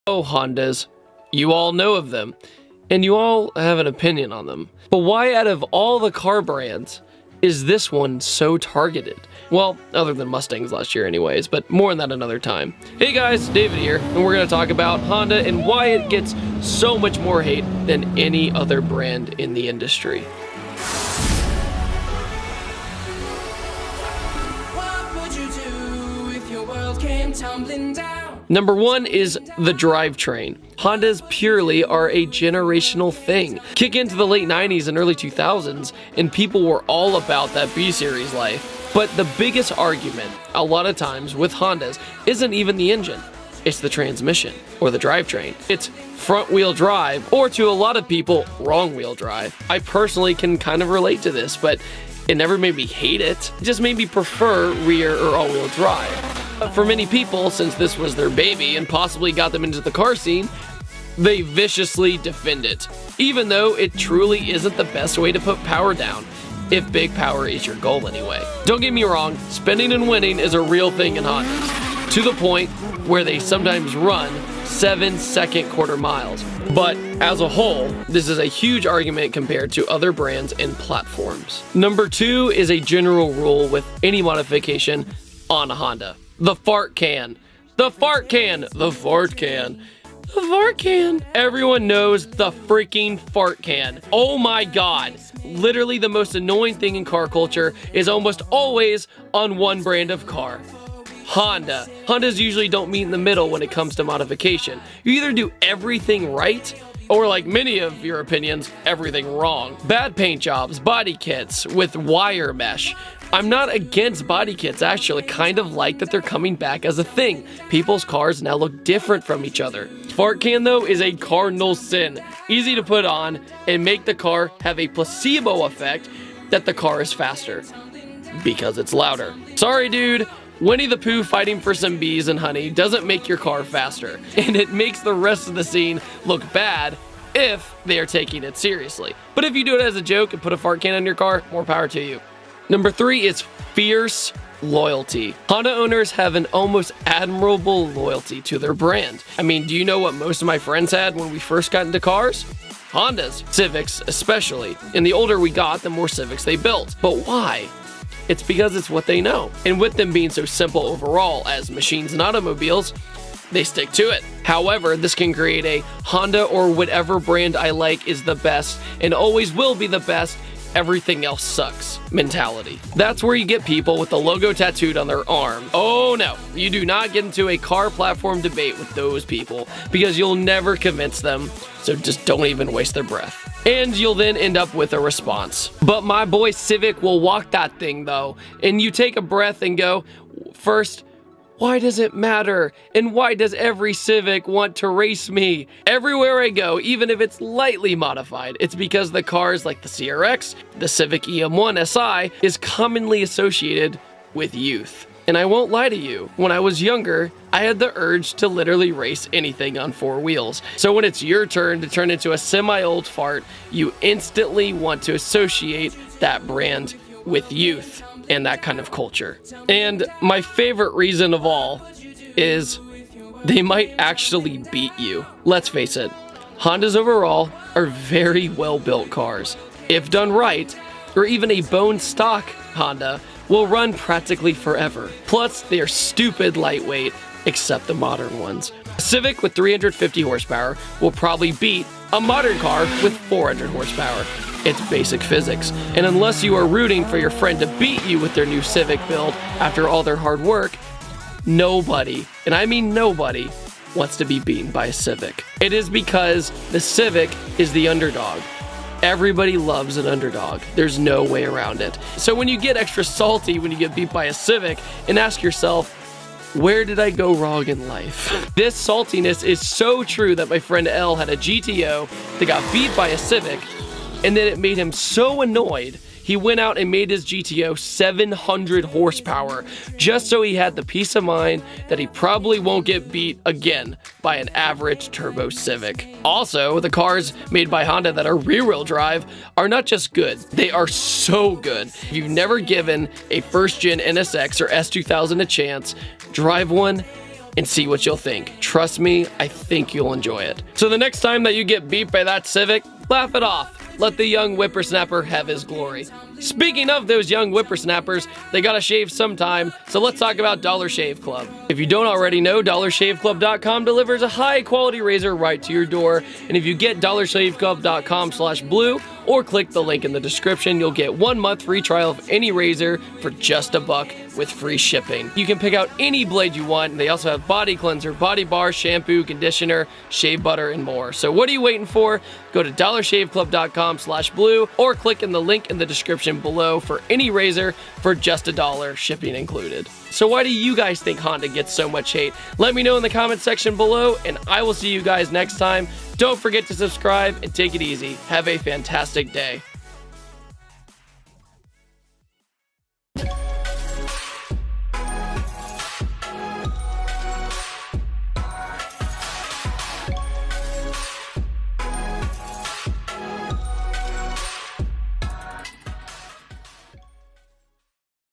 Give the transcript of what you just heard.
Oh, Hondas, you all know of them, and you all have an opinion on them. But why out of all the car brands is this one so targeted? Well, other than Mustangs last year anyways, but more on that another time. Hey guys, David here, and we're going to talk about Honda and why it gets so much more hate than any other brand in the industry. What would you do if your world came tumbling down? Number one is the drivetrain. Hondas purely are a generational thing. Kick into the late 90s and early 2000s, and people were all about that B-Series life. But the biggest argument, a lot of times, with Hondas isn't even the engine. It's the transmission, or the drivetrain. It's front-wheel drive, or to a lot of people, wrong-wheel drive. I personally can kind of relate to this, but it never made me hate it. It just made me prefer rear or all-wheel drive. For many people, since this was their baby and possibly got them into the car scene, they viciously defend it, even though it truly isn't the best way to put power down, if big power is your goal anyway. Don't get me wrong, spending and winning is a real thing in Hondas, to the point where they sometimes run 7-second quarter miles. But as a whole, this is a huge argument compared to other brands and platforms. Number two is a general rule with any modification on a Honda. The fart can. The fart can. The fart can. The fart can. Everyone knows the freaking fart can. Oh my god. Literally the most annoying thing in car culture is almost always on one brand of car. Honda. Hondas usually don't meet in the middle when it comes to modification. You either do everything right, or like many of your opinions, everything wrong. Bad paint jobs, body kits with wire mesh. I'm not against body kits, actually kind of like that they're coming back as a thing. People's cars now look different from each other. Fart can though is a cardinal sin. Easy to put on and make the car have a placebo effect that the car is faster because it's louder. Sorry dude, Winnie the Pooh fighting for some bees and honey doesn't make your car faster, and it makes the rest of the scene look bad if they are taking it seriously. But if you do it as a joke and put a fart can on your car, more power to you. Number three is fierce loyalty. Honda owners have an almost admirable loyalty to their brand. I mean, do you know what most of my friends had when we first got into cars? Hondas, Civics especially. And the older we got, the more Civics they built. But why? It's because it's what they know. And with them being so simple overall as machines and automobiles, they stick to it. However, this can create a Honda or whatever brand I like is the best and always will be the best, everything else sucks mentality. That's where you get people with the logo tattooed on their arm. Oh no, you do not get into a car platform debate with those people because you'll never convince them, so just don't even waste their breath. And you'll then end up with a response. But my boy Civic will walk that thing though, and you take a breath and go, first, why does it matter? And why does every Civic want to race me? Everywhere I go, even if it's lightly modified, it's because the cars like the CRX, the Civic EM1 SI, is commonly associated with youth. And I won't lie to you, when I was younger, I had the urge to literally race anything on four wheels. So when it's your turn to turn into a semi-old fart, you instantly want to associate that brand with youth and that kind of culture. And my favorite reason of all is they might actually beat you. Let's face it, Hondas overall are very well-built cars. If done right, or even a bone stock Honda will run practically forever. Plus, they are stupid lightweight, except the modern ones. A Civic with 350 horsepower will probably beat a modern car with 400 horsepower. It's basic physics. And unless you are rooting for your friend to beat you with their new Civic build after all their hard work, nobody, and I mean nobody, wants to be beaten by a Civic. It is because the Civic is the underdog. Everybody loves an underdog. There's no way around it. So when you get extra salty when you get beat by a Civic, and ask yourself, where did I go wrong in life? This saltiness is so true that my friend L had a GTO that got beat by a Civic, and then it made him so annoyed, he went out and made his GTO 700 horsepower, just so he had the peace of mind that he probably won't get beat again by an average turbo Civic. Also, the cars made by Honda that are rear-wheel drive are not just good, they are so good. If you've never given a first-gen NSX or S2000 a chance, drive one and see what you'll think. Trust me, I think you'll enjoy it. So the next time that you get beat by that Civic, laugh it off. Let the young whippersnapper have his glory. Speaking of those young whippersnappers, they gotta shave sometime, so let's talk about Dollar Shave Club. If you don't already know, dollarshaveclub.com delivers a high-quality razor right to your door, and if you get dollarshaveclub.com/blue or click the link in the description, you'll get 1 month free trial of any razor for just $1 with free shipping. You can pick out any blade you want, and they also have body cleanser, body bar, shampoo, conditioner, shave butter, and more. So what are you waiting for? Go to dollarshaveclub.com/blue or click in the link in the description below for any razor for just $1, shipping included. So why do you guys think Honda gets so much hate? Let me know in the comment section below, and I will see you guys next time. Don't forget to subscribe and take it easy. Have a fantastic day.